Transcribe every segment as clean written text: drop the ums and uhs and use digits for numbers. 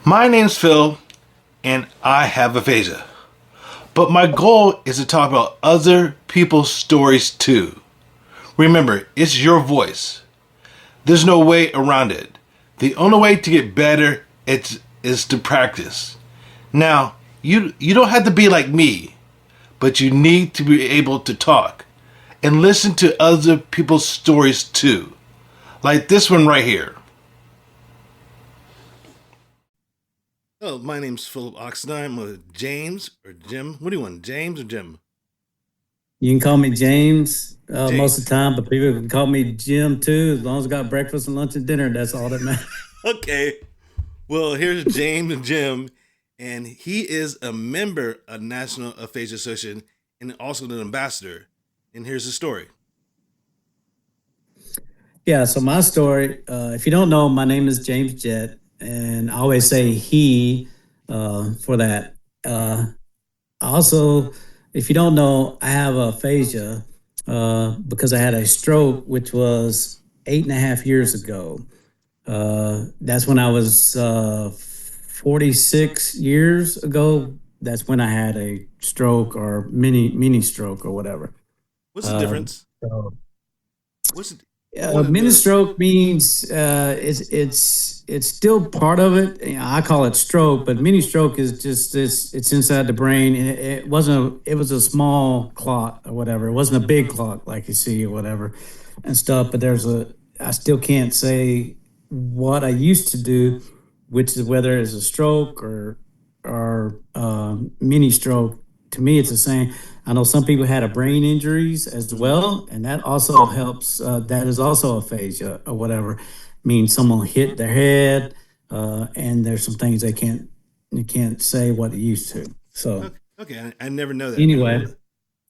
My name's Phil, and I have aphasia. But my goal is to talk about other people's stories too. Remember, it's your voice. There's no way around it. The only way to get better is to practice. Now, you don't have to be like me, but you need to be able to talk and listen to other people's stories too. Like this one right here. Oh, my name's Philip Oxenheim. I'm with James or Jim. What do you want, James or Jim? You can call me James most of James. the time, but people can call me Jim too. As long as I got breakfast and lunch and dinner, that's all that matters. Okay. Well, here's James and Jim, and he is a member of National Aphasia Association and also an ambassador. And here's the story. Yeah, so my story, if you don't know, my name is James Jett, and I always say he for that. Also, if you don't know, I have aphasia because I had a stroke, which was 8.5 years ago. That's when I was 46 years ago. That's when I had a stroke or mini stroke or whatever. What's the Uh, difference? so What's the, what are Mini the stroke means it's still part of it. You know, I call it stroke, but mini stroke is just it's inside the brain, and it wasn't it was a small clot or whatever. It wasn't a big clot like you see or whatever and stuff. But I still can't say what I used to do, which is whether it's a stroke or mini stroke. To me, it's the same. I know some people had a brain injuries as well, and that also helps. That is also aphasia or whatever. Means someone hit their head, and there's some things they can't say what they used to. So okay, I never know that. anyway,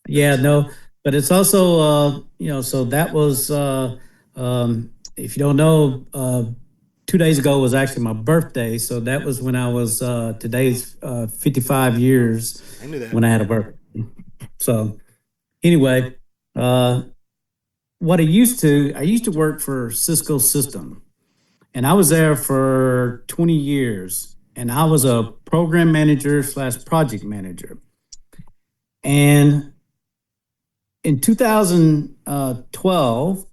yeah, That's no, but it's also so that was if you don't know, 2 days ago was actually my birthday, so that was when I was today's 55 years I knew that. when I had a birthday. So anyway, uh, what I used to work for Cisco System, and I was there for 20 years, and I was a program manager slash project manager. And in 2012,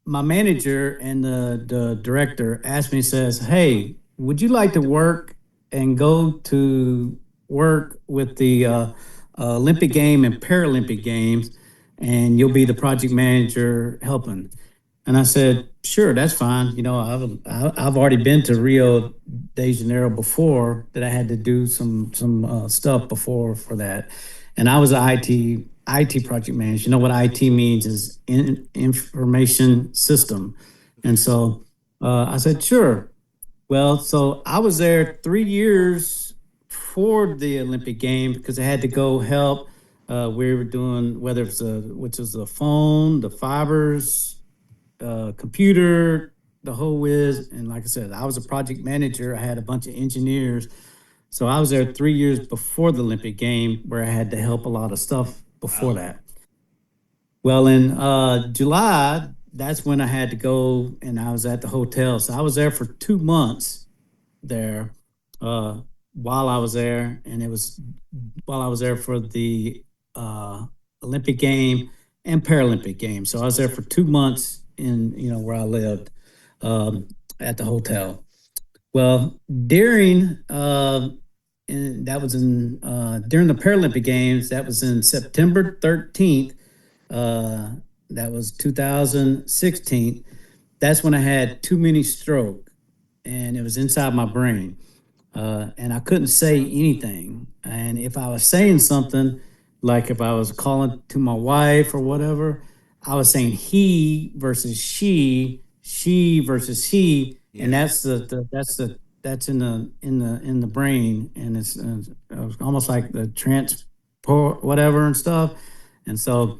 my manager and the director asked me, says, "Hey, would you like to work and go to work with the Olympic game and Paralympic games, and you'll be the project manager helping?" And I said, "Sure, that's fine. You know, I've already been to Rio de Janeiro before that. I had to do some stuff before for that, and I was an IT project manager. You know what IT means is information system, and Okay. so I said, sure. Well, so I was there 3 years for the Olympic Games because I had to go help. We were doing whether it's which is the phone, the fibers, computer, the whole whiz. And like I said, I was a project manager. I had a bunch of engineers. So I was there 3 years before the Olympic game where I had to help a lot of stuff before Wow. that. Well, in July, that's when I had to go and I was at the hotel. So I was there for 2 months there uh, while I was there. And it was while I was there for the uh, Olympic game and Paralympic game. So I was there for 2 months in, where I lived at the hotel. Well, during and that was in during the Paralympic Games. That was in September 13th. Uh, that was 2016. That's when I had too many stroke, and it was inside my brain, and I couldn't say anything. And if I was saying something, like if I was calling to my wife or whatever, I was saying he versus she versus he, and Yeah. that's in the brain, and it was almost like the transport whatever and stuff. And so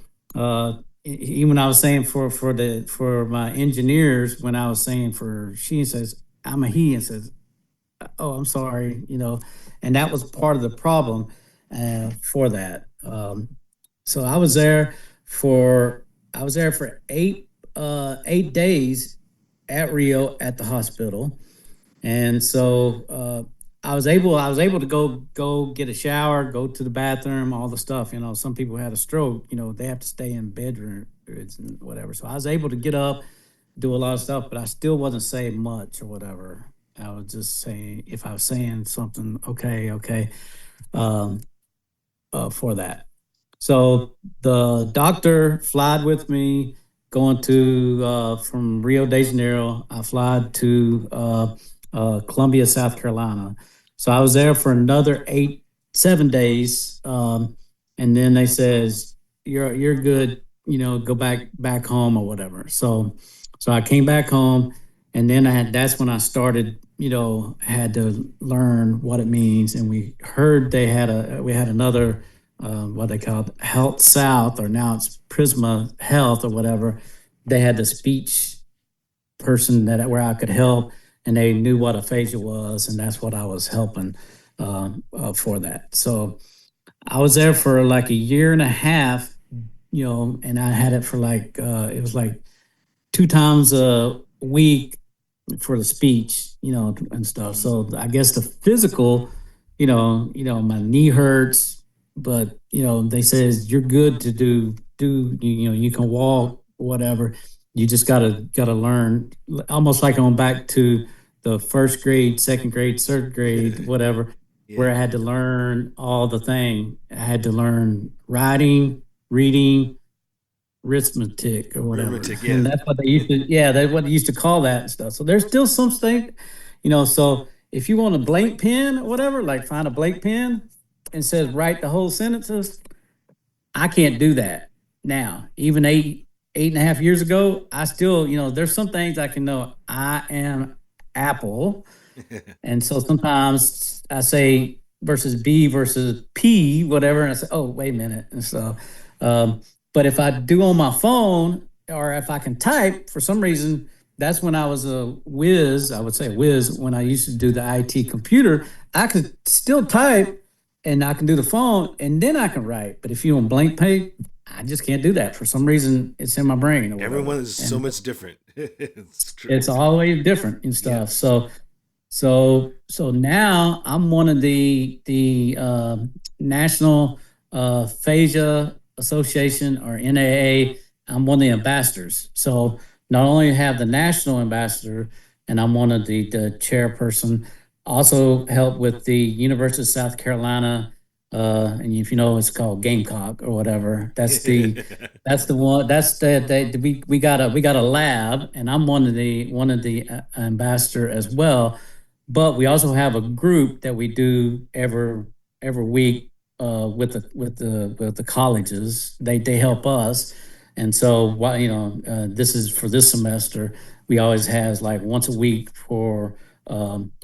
even I was saying for my engineers, when I was saying for she says I'm a he and says, oh, I'm sorry, and that was part of the problem for that. So for I was there for 8 days at Rio at the hospital, And so I was able to go get a shower, go to the bathroom, all the stuff. You know, some people had a stroke. You know, they have to stay in bedroom and whatever. So I was able to get up, do a lot of stuff, but I still wasn't saying much or whatever. I was just saying if I was saying something, okay, okay, um, for that. So the doctor flied with me going to from Rio de Janeiro. I flied to Columbia, South Carolina. So I was there for another 7 days, and then they says you're good. You know, go back home or whatever. So I came back home, and then that's when I started. You know, had to learn what it means, and we heard we had another what they called Health South, or now it's Prisma Health or whatever. They had the speech person that where I could help, and they knew what aphasia was, and that's what I was helping for that. So I was there for like a year and a half, you know, and I had it for like it was like 2 times a week for the speech, you know, and stuff. So I guess the physical, my knee hurts, but they says you're good to you can walk, whatever. You just gotta learn, almost like going back to the first grade, second grade, third grade, whatever, where I Yeah. had to learn all the thing. I had to learn writing, reading, arithmetic or whatever. Arithmetic, And yeah. that's what they used to, yeah, that's what they used to call that and stuff. So there's still some thing, so if you want a blank pen or whatever, like find a blank pen and says write the whole sentences, I can't do that now. Even 8.5 years ago, I still, there's some things I can know. I am Apple. And so sometimes I say versus B versus P, whatever, and I say, oh, wait a minute. And so, um, but if I do on my phone or if I can type, for some reason, that's when I was a whiz. I would say whiz when I used to do the IT computer. I could still type and I can do the phone and then I can write. But if you on blank page, I just can't do that. For some reason, it's in my brain or Everyone whatever. is so And much different. It's it's crazy. always different and Yeah. stuff. So now I'm one of the National Aphasia Association, or NAA. I'm one of the ambassadors. So not only have the national ambassador, and I'm one of the chairperson. Also help with the University of South Carolina, and if you know, it's called Gamecock or whatever. That's the one. That's we got a lab, and I'm one of the ambassador as well. But we also have a group that we do every week with the colleges. They help us, and so while this is for this semester, we always has like once a week for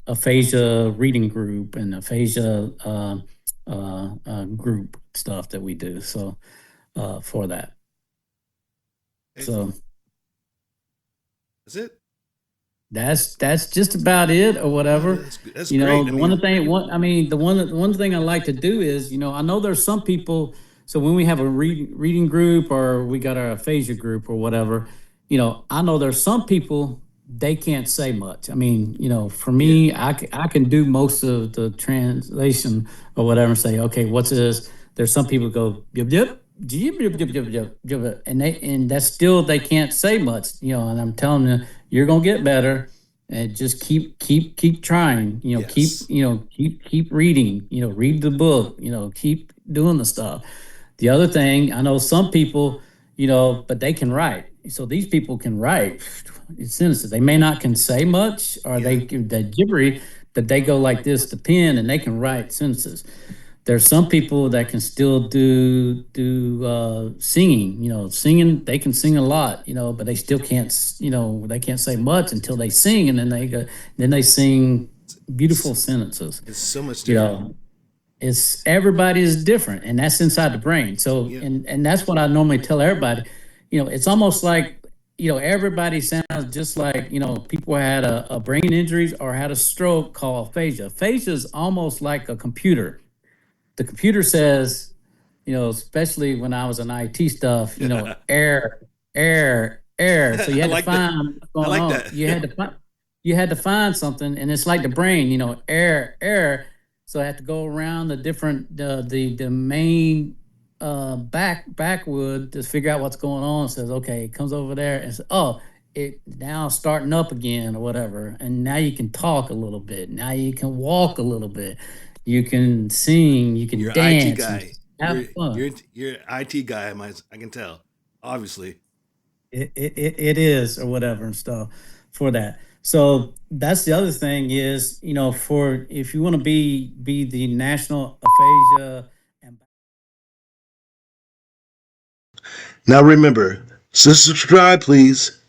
aphasia reading group and aphasia group stuff that we do. So for that. And So that's it. that's just about it or No, whatever. that's great. I The one mean, thing, what I mean, the one thing I like to do is, I know there's some people. So when we have a reading group or we got our aphasia group or whatever, I know there's some people they can't say much. I mean, for yeah. me, I can do most of the translation or whatever and say, okay, what's this? There's some people go yep yep. Yep, yep, yep, yep, yep, yep, and that's still they can't say much, and I'm telling you, you're gonna get better, and just keep trying, keep Yes. keep reading, read the book, keep doing the stuff. The other thing, I know some people, but they can write. So these people can write sentences. They may not can say much, or Yeah. they gibbery, but they go like this, the pen, and they can write sentences. There's some people that can still do singing. Singing, they can sing a lot, but they still can't. They can't say much until they sing, and then they sing beautiful It's, sentences. it's so much You different. know, it's everybody is different, and that's inside the brain. So, Yeah. and that's what I normally tell everybody. It's almost like everybody sounds just like people had a brain injuries or had a stroke called aphasia. Aphasia is almost like a computer. The computer says, especially when I was in IT stuff, error, error, error. So you I had to like that. find what's I going like on. that. You had to find. you had to find something, and it's like the brain, error. So I had to go around the different the main backwood to figure out what's going on. It says, okay, it comes over there and says, oh, it now starting up again or whatever. And now you can talk a little bit. Now you can walk a little bit. You can sing. You can You're an IT dance and guy. have fun. You're an IT guy. I can tell. Obviously. It is or whatever and stuff for that. So that's the other thing is, for if you want to be the national aphasia and Now remember, subscribe, please.